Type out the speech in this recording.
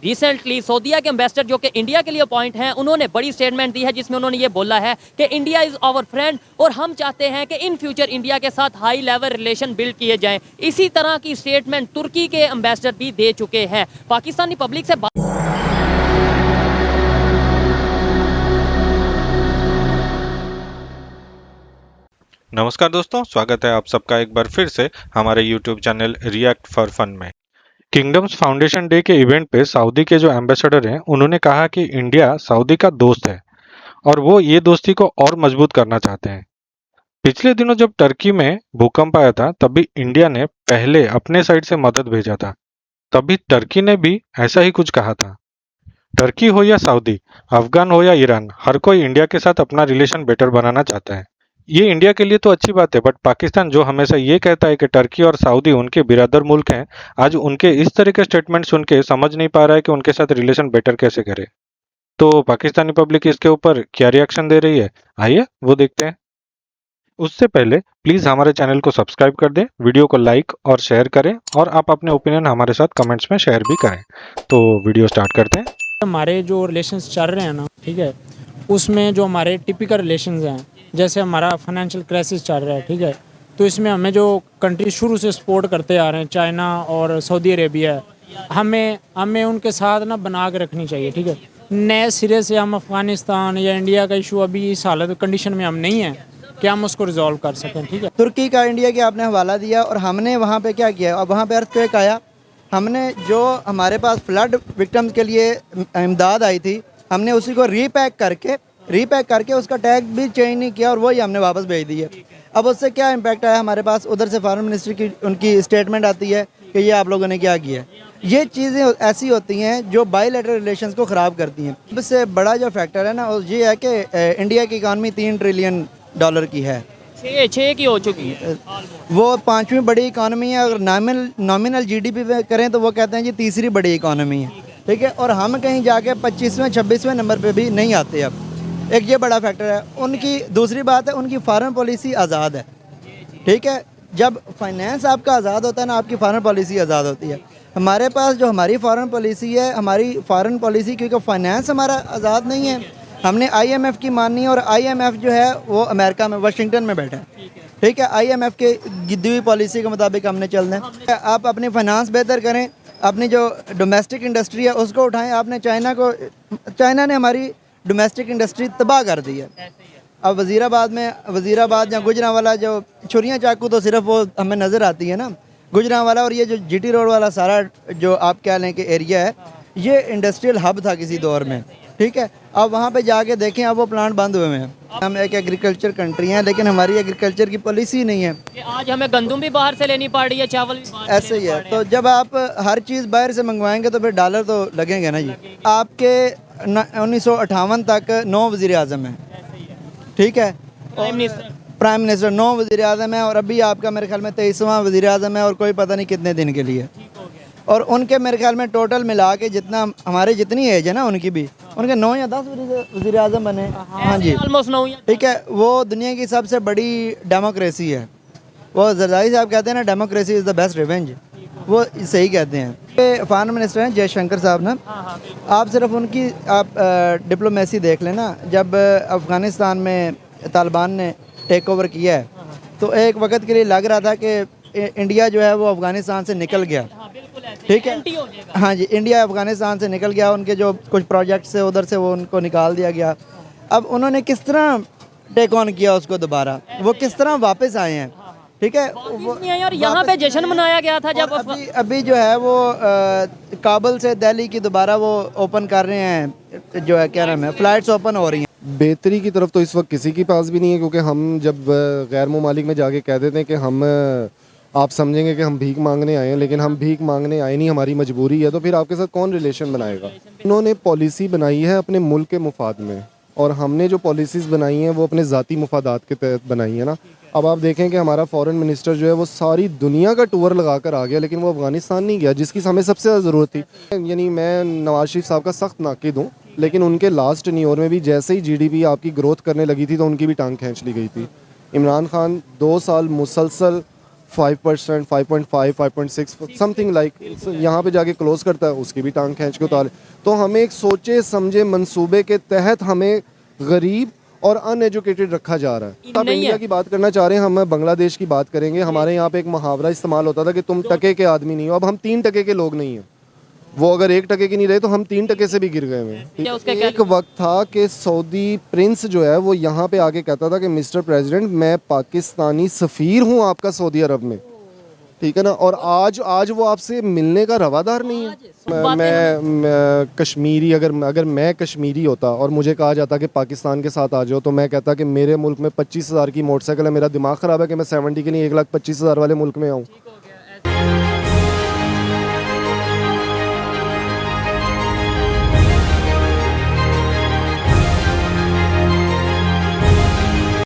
Recently सऊदीया के ambassador जो कि इंडिया के लिए अपॉइंट हैं, उन्होंने बड़ी स्टेटमेंट दी है जिसमें उन्होंने ये बोला है कि इंडिया इज़ आवर फ्रेंड और हम चाहते हैं कि इन फ्यूचर इंडिया के साथ हाई लेवल रिलेशन बिल्ड किए जाएं। इसी तरह की स्टेटमेंट तुर्की के एम्बेसडर भी दे चुके हैं। पाकिस्तानी पब्लिक से नमस्कार दोस्तों, स्वागत है आप सबका एक बार फिर से हमारे YouTube channel react for fun में। किंगडम्स फाउंडेशन डे के इवेंट पे सऊदी के जो एम्बेसडर हैं, उन्होंने कहा कि इंडिया सऊदी का दोस्त है और वो ये दोस्ती को और मजबूत करना चाहते हैं। पिछले दिनों जब टर्की में भूकंप आया था, तभी इंडिया ने पहले अपने साइड से मदद भेजा था। तभी टर्की ने भी ऐसा ही कुछ कहा था। टर्की हो या सऊदी, अफगान हो या ईरान, हर कोई इंडिया के साथ अपना रिलेशन बेटर बनाना चाहता है। ये इंडिया के लिए तो अच्छी बात है, बट पाकिस्तान जो हमेशा ये कहता है कि टर्की और सऊदी उनके बिरादर मुल्क हैं, आज उनके इस तरह के स्टेटमेंट सुन के समझ नहीं पा रहा है कि उनके साथ रिलेशन बेटर कैसे करे। तो पाकिस्तानी पब्लिक इसके ऊपर क्या रिएक्शन दे रही है, आइए वो देखते हैं। उससे पहले प्लीज हमारे चैनल को सब्सक्राइब कर दें, वीडियो को लाइक और शेयर करें और आप अपने ओपिनियन हमारे साथ कमेंट्स में शेयर भी करें। तो वीडियो स्टार्ट करते हैं। हमारे जो रिलेशंस चल रहे हैं ना, ठीक है, उसमें जो हमारे टिपिकल रिलेशंस हैं, जैसे हमारा फाइनेंशियल क्राइसिस चल रहा है, ठीक है, तो इसमें हमें जो कंट्री शुरू से सपोर्ट करते आ रहे हैं, चाइना और सऊदी अरेबिया, हमें उनके साथ ना बना के रखनी चाहिए, ठीक है। नए सिरे से हम अफ़गानिस्तान या इंडिया का इशू अभी इस हालत कंडीशन में हम नहीं हैं कि हम उसको रिजॉल्व कर सकें, ठीक है। तुर्की का इंडिया के आपने हवाला दिया और हमने वहाँ पे क्या किया, अब वहाँ पे अर्थक्वेक आया, हमने जो हमारे पास फ्लड विक्टिम्स के लिए इमदाद आई थी, हमने उसी को रीपैक करके उसका टैग भी चेंज नहीं किया और वही हमने वापस भेज दी है। अब उससे क्या इम्पैक्ट आया हमारे पास, उधर से फॉरेन मिनिस्ट्री की उनकी स्टेटमेंट आती है कि ये आप लोगों ने क्या किया है। ये चीज़ें ऐसी होती हैं जो बायलैटरल रिलेशंस को ख़राब करती हैं। सबसे बड़ा जो फैक्टर है ना, वो ये है कि इंडिया की इकानमी $3 ट्रिलियन की है, 6 की हो चुकी है। वो 5वीं बड़ी इकानमी है। अगर नॉमिनल जीडीपी पे करें तो वो कहते हैं जी तीसरी बड़ी इकानमी है, ठीक है। और हम कहीं जाके 25वें 26वें नंबर पे भी नहीं आते। अब एक ये बड़ा फैक्टर है उनकी। दूसरी बात है उनकी फॉरेन पॉलिसी आज़ाद है, ठीक है। जब फाइनेंस आपका आज़ाद होता है ना, आपकी फॉरेन पॉलिसी आज़ाद होती है। हमारे पास जो हमारी फॉरेन पॉलिसी है, हमारी फॉरेन पॉलिसी क्योंकि फाइनेंस हमारा आज़ाद नहीं है, हमने आईएमएफ की माननी है और आईएमएफ जो है वो अमेरिका में वाशिंगटन में बैठा है, ठीक है। आईएमएफ के दी हुई पॉलिसी के मुताबिक हमने चलना है। आप अपनी फाइनेंस बेहतर करें, अपनी जो डोमेस्टिक इंडस्ट्री है उसको उठाएं। आपने चाइना ने हमारी डोमेस्टिक इंडस्ट्री तबाह कर दी है। अब वज़ीराबाद या गुजरांवाला जो छुरियाँ चाकू तो सिर्फ वो हमें नज़र आती है ना, गुजरांवाला। और ये जो जीटी रोड वाला सारा जो आप कह लें कि एरिया है, ये इंडस्ट्रियल हब था किसी दौर में, ठीक है। अब वहाँ पे जाके देखें, अब वो प्लांट बंद हुए हैं। हम एक एग्रीकल्चर कंट्री हैं, लेकिन हमारी एग्रीकल्चर की पॉलिसी नहीं है कि आज हमें गंदम भी बाहर से लेनी पड़ रही है, चावल भी बाहर ऐसे ही है। तो जब आप हर चीज़ बाहर से मंगवाएंगे तो फिर डॉलर तो लगेंगे ना जी। आपके 1958 तक 9 वज़ीर आज़म हैं, ठीक है। प्राइम मिनिस्टर 9 वज़ीर आज़म है और अभी आपका मेरे ख्याल में 23वां वज़ीर आज़म है और कोई पता नहीं कितने दिन के लिए। और उनके मेरे ख्याल में टोटल मिला के जितना हमारे जितनी एज है ना, उनकी भी उनके 9 या 10 वज़ीर आज़म बने। हाँ जी, ऑलमोस्ट 9, ठीक है। वो दुनिया की सबसे बड़ी डेमोक्रेसी है। वो जरदारी साहब कहते हैं ना, democracy is the best revenge, वो सही कहते हैं। फॉरेन मिनिस्टर हैं जयशंकर साहब ना, आप सिर्फ उनकी डिप्लोमेसी देख लेना। जब अफ़गानिस्तान में तालिबान ने टेक ओवर किया है तो एक वक्त के लिए लग रहा था कि इंडिया जो है वो अफ़गानिस्तान से निकल गया, ठीक है। हाँ जी, इंडिया अफ़गानिस्तान से निकल गया। उनके जो कुछ प्रोजेक्ट्स है उधर से वो उनको निकाल दिया गया। अब उन्होंने किस तरह टेक ऑन किया उसको दोबारा, वो किस तरह वापस आए हैं, ठीक है। और यहाँ पे जश्न मनाया गया था जब अभी जो है वो काबुल से दिल्ली की दोबारा वो ओपन कर रहे हैं, जो है क्या नाम है, फ्लाइट्स ओपन हो रही हैं। बेहतरी की तरफ तो इस वक्त किसी के पास भी नहीं है, क्योंकि हम जब गैर ममालिक में जाके कह देते हैं कि हम आप समझेंगे कि हम भीख मांगने आए हैं, लेकिन हम भीख मांगने आए नहीं, हमारी मजबूरी है, तो फिर आपके साथ कौन रिलेशन बनाएगा। उन्होंने पॉलिसी बनाई है अपने मुल्क के मुफाद में और हमने जो पॉलिसीज़ बनाई हैं वो अपने ज़ाती मुफादात के तहत बनाई है ना। अब आप देखें कि हमारा फॉरेन मिनिस्टर जो है वो सारी दुनिया का टूर लगा कर आ गया, लेकिन वो अफ़गानिस्तान नहीं गया जिसकी हमें सबसे ज़्यादा ज़रूरत थी। यानी मैं नवाज शरीफ साहब का सख्त नाक़िद हूँ, लेकिन उनके लास्ट टेन्योर में भी जैसे ही जीडीपी आपकी ग्रोथ करने लगी थी तो उनकी भी टांग खींच ली गई थी। इमरान खान 2 साल मुसलसल 5%, 5.5, 5.6 समथिंग लाइक यहाँ पे जाके क्लोज करता है, उसकी भी टांग खींच के उतारे। तो हमें एक सोचे समझे मंसूबे के तहत हमें गरीब और अनएजुकेटेड रखा जा रहा है। आप नहीं इंडिया है। की बात करना चाह रहे हैं, हम बांग्लादेश की बात करेंगे। हमारे यहाँ पे एक मुहावरा इस्तेमाल होता था कि तुम टके के आदमी नहीं हो। अब हम 3 टके के लोग नहीं हैं। वो अगर 1 टके की नहीं रहे तो हम 3 टके से भी गिर गए हुए क्या उसका हैं। क्या एक वक्त था कि सऊदी प्रिंस जो है वो यहाँ पे आके कहता था कि मिस्टर प्रेसिडेंट, मैं पाकिस्तानी सफ़ीर हूँ आपका सऊदी अरब में, ठीक है ना। और आज वो आपसे मिलने का रवादार नहीं है। मैं कश्मीरी, अगर मैं कश्मीरी होता और मुझे कहा जाता कि पाकिस्तान के साथ आ जाओ, तो मैं कहता कि मेरे मुल्क में 25,000 की मोटरसाइकिल है, मेरा दिमाग ख़राब है कि मैं 70 के लिए 1,25,000 वाले मुल्क में आऊँ।